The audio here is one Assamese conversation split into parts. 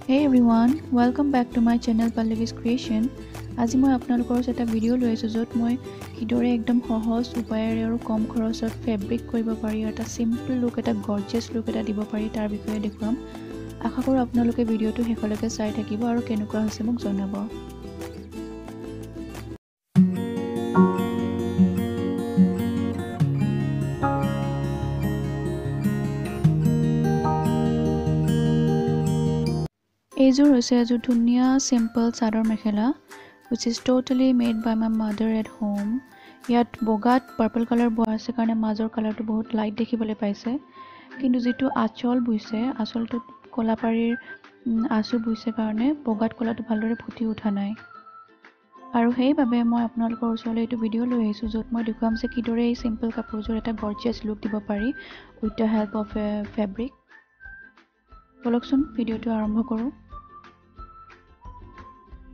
Hey everyone, welcome back to my channel Pallavi's Creation. আজি মই আপোনালোকৰ ওচৰত এটা ভিডিও লৈ আছো য'ত মই কিদৰে একদম সহজ উপায়েৰে আৰু কম খৰচত ফেব্ৰিক কৰিব পাৰি এটা সিম্পল লুক এটা গৰ্জিয়াছ লুক এটা দিব পাৰি তাৰ বিষয়ে দেখুৱাম। আশা কৰোঁ আপোনালোকে ভিডিওটো শেষলৈকে চাই থাকিব আৰু কেনেকুৱা হৈছে মোক জনাব। এইযোৰ হৈছে এযোৰ ধুনীয়া simple chador mekhela which is totally made by my mother at home. ইয়াত বগাত পাৰ্পল কালাৰ বোৱা আছে কাৰণে মাজৰ কালাৰটো বহুত লাইট দেখিবলৈ পাইছে কিন্তু যেটো আঁচল বুইছে আঁচলটো কলাপাৰীৰ আঁচু বুইছে কাৰণে বগাত কলাটো ভালদৰে ফুটি উঠা নাই আৰু সেইবাবে মই আপোনালোকৰ ওচৰলৈ এইটো ভিডিও লৈ আহিছো য'ত মই দেখুৱাম যে কিদৰে এই সিম্পল কাপোৰযোৰ এটা গৰ্জিয়াছ লুক দিব পাৰি with the help of fabric. বলকচোন ভিডিওটো আৰম্ভ কৰোঁ।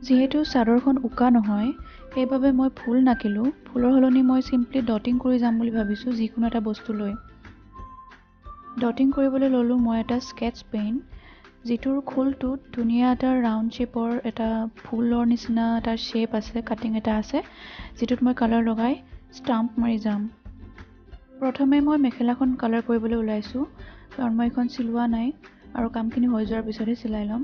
যেহেতু চাদৰখন উকা নহয় সেইবাবে মই ফুল নাকিলো ফুলৰ হলনি মই সিম্পলি ডটিং কৰি যাম বুলি ভাবিছো যিকোনো এটা বস্তু লৈ ডটিং কৰিবলৈ ললো মই এটা স্কেচ পেন যিটোৰ খোলটোত ধুনীয়া এটা ৰাউন্ড শেপৰ এটা ফুলৰ নিচিনা এটা শেপ আছে কাটিং এটা আছে যিটোত মই কালাৰ লগাই ষ্টাম্প মাৰি যাম। প্ৰথমে মই মেখেলাখন কালাৰ কৰিবলৈ ওলাইছো কাৰণ মই এখন চিলোৱা নাই আৰু কামখিনি হৈ যোৱাৰ পিছতহে চিলাই লম।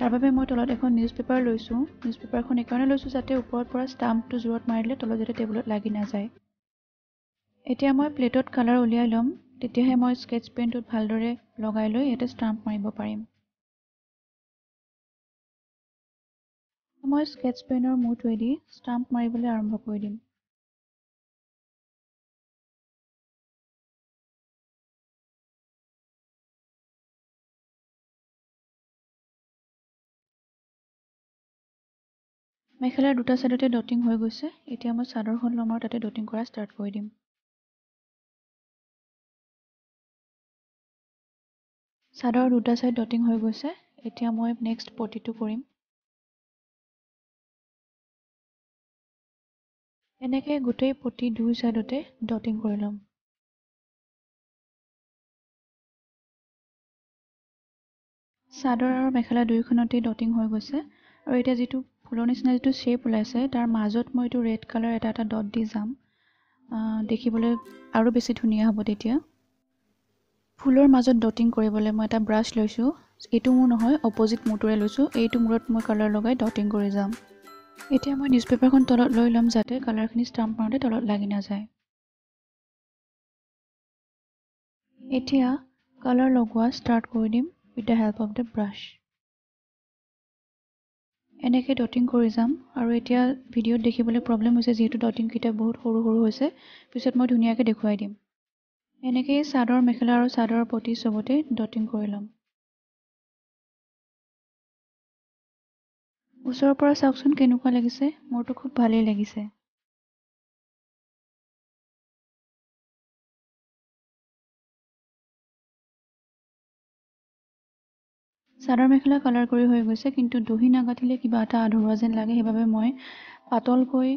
তাৰ বাবে মই তলত এখন নিউজপেপাৰ লৈছো নিউজপেপাৰখন একাৰণে লৈছো যাতে ওপৰৰ পৰা ষ্টাম্পটো জোৰত মাৰিলে তলত যাতে টেবুলত লাগি নাযায়। এতিয়া মই প্লেটত কালাৰ উলিয়াই লম তেতিয়াহে মই স্কেচ পেনটোত ভালদৰে লগাই লৈ এটা ষ্টাম্প মাৰিব পাৰিম। মই স্কেচ পেনৰ মুঠেদি ষ্টাম্প মাৰিবলৈ আৰম্ভ কৰি দিম। মেখেলাৰ দুটা সাইডতে ডটিং হৈ গৈছে এতিয়া মই চাদৰখন লম আৰু তাতে ডটিং কৰা ষ্টাৰ্ট কৰি দিম। চাদৰৰ দুটা সাইড ডটিং হৈ গৈছে এতিয়া মই নেক্সট পটিটো কৰিম। এনেকৈ গোটেই পটি দুই সাইডতে ডটিং কৰি লম। চাদৰ আৰু মেখেলা দুইখনতে ডটিং হৈ গৈছে আৰু এতিয়া যেটো ফুলৰ নিচিনা যেটো শেপ ওলাইছে তাৰ মাজত মই এটো ৰেড কালাৰ এটা ডট দি যাম দেখিবলৈ আৰু বেছি ধুনীয়া হ'ব তেতিয়া। ফুলৰ মাজত ডটিং কৰিবলৈ মই এটা ব্ৰাছ লৈছো এটো মোৰ নহয় অপোজিট মূৰটোৰে লৈছো এইটো মূৰত মই কালাৰ লগাই ডটিং কৰি যাম। এতিয়া মই নিউজপেপাৰখন তলত লৈ লম যাতে কালাৰখিনি ষ্টাম্প মাৰোতে তলত লাগি নাযায়। এতিয়া কালাৰ লগোৱা ষ্টাৰ্ট কৰি দিম with the help of the brush. এনেকৈ ডটিং কৰি যাম আৰু এতিয়া ভিডিওত দেখিবলৈ প্ৰবলেম হৈছে যেহেতু ডটিং কিটা বহুত সৰু সৰু হৈছে পিছত মই ধুনীয়াকৈ দেখুৱাই দিম। এনেকৈ চাদৰ মেখেলা আৰু চাদৰ পটি সবতে ডটিং কৰি লম। ওচৰৰ পৰা চাওকচোন কেনেকুৱা লাগিছে মোৰটো খুব ভালেই লাগিছে। চাদৰ মেখেলা কালাৰ কৰি হৈ গৈছে কিন্তু দহি নাগাঠিলে কিবা এটা আধৰুৱা যেন লাগে সেইবাবে মই পাতলকৈ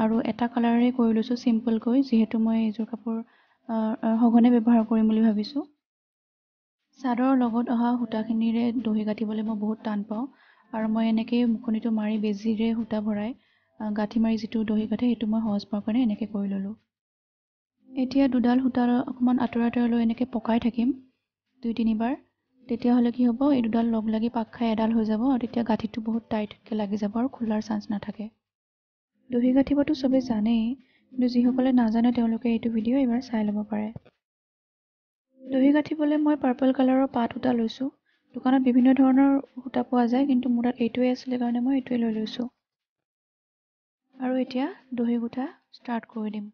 আৰু এটা কালাৰে কৰি লৈছো সিম্পলকৈ যেহেতু মই এইযোৰ কাপোৰ সঘনে ব্যৱহাৰ কৰিম বুলি ভাবিছো। চাদৰৰ লগত অহা সূতাখিনিৰে দহি গাঠিবলৈ মই বহুত টান পাওঁ আৰু মই এনেকৈ মুখনিটো মাৰি বেজিৰে সূতা ভৰাই গাঠি মাৰি যেটো দহি গাঠে সেইটো মই সহজ পাওঁ কাৰণে এনেকৈ কৰি ললো। এতিয়া দুডাল সূতা অকমান আঁতৰাই লৈ এনেকৈ পকাই থাকিম দুই তিনিবাৰ তেতিয়া হলে কি হ'ব এই দুডাল লগ লাগি পাক খাই এডাল হৈ যাব আৰু তেতিয়া গাঠিটো বহুত টাইটকৈ লাগি যাব আৰু খোলাৰ চান্স নাথাকে। দহি গাঠিবটো সবে জানেই কিন্তু যিসকলে নাজানে তেওঁলোকে এইটো ভিডিও এবাৰ চাই ল'ব পাৰে। দহি গাঠিবলৈ মই পাৰ্পল কালাৰৰ পাত সূতা লৈছো দোকানত বিভিন্ন ধৰণৰ সূতা পোৱা যায় কিন্তু মোৰ তাত এইটোৱে আছিল কাৰণে মই এইটোৱে লৈ লৈছো আৰু এতিয়া দহি গুঠা ষ্টাৰ্ট কৰি দিম।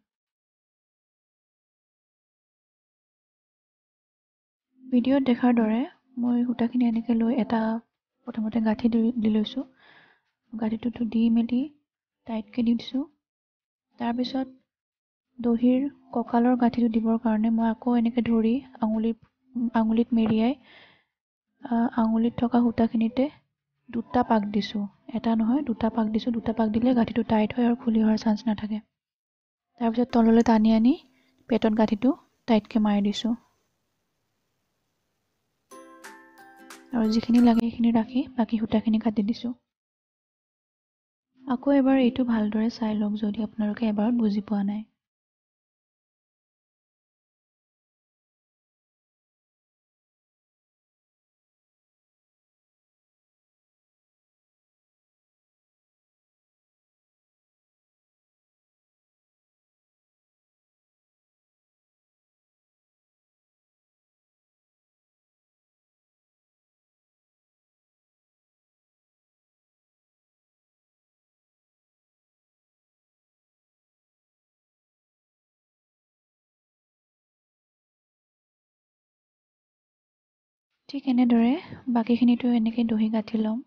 ভিডিওত দেখাৰ দৰে মই সূতাখিনি এনেকৈ লৈ এটা প্ৰথমতে গাঠি দি লৈছো গাঠিটো দি মেলি টাইটকৈ দি দিছো তাৰ পিছত দহিৰ কঁকালৰ গাঠিটো দিবৰ কাৰণে মই আকৌ এনেকৈ ধৰি আঙুলিত মেৰিয়াই আঙুলিত থকা সূতাখিনিতে দুটা পাক দিছো এটা নহয় দুটা পাক দিছো দুটা পাক দিলে গাঠিটো টাইট হয় আৰু খুলি হোৱাৰ চান্স নাথাকে। তাৰ পিছত তললৈ টানি আনি পেটত গাঠিটো টাইটকৈ মাৰি দিছো। আৰু যিখিনি লাগে সেইখিনি ৰাখি বাকী সূতাখিনি কাটি দিছোঁ। আকৌ এবাৰ এইটো ভালদৰে চাই লওক যদি আপোনালোকে এবাৰত বুজি পোৱা নাই। ঠিক এনেদৰে বাকীখিনিতো এনেকৈ দহি গাঁঠি ল'ম।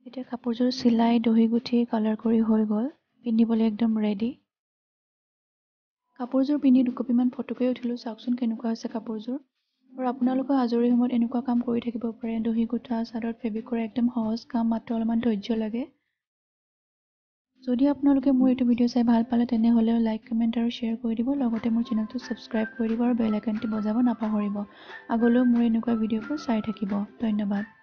এতিয়া কাপোৰযোৰ চিলাই দহি গুঠি কালাৰ কৰি হৈ গ'ল, পিন্ধিবলৈ একদম ৰেডি। কাপোৰযোৰ পিন্ধি দুকপিমান ফটোকে উঠিলোঁ, চাওকচোন কেনেকুৱা হৈছে কাপোৰযোৰ। আৰু আপোনালোকৰ আজৰি সময়ত এনেকুৱা কাম কৰি থাকিব পাৰে, দহি গুঠা, চাদৰত ফেব্ৰিক কৰা, একদম সহজ কাম, মাত্ৰ অলপমান ধৈৰ্য লাগে। যদি আপোনালোকে মোৰ এইটো ভিডিঅ' চাই ভাল পালে তেনেহ'লে লাইক, কমেণ্ট আৰু শ্বেয়াৰ কৰি দিব। লগতে মোৰ চেনেলটো ছাবস্ক্ৰাইব কৰি দিব আৰু বেল আইকনটি বজাব নাপাহৰিব। আগলৈও মোৰ এনেকুৱা ভিডিঅ'বোৰ চাই থাকিব। ধন্যবাদ।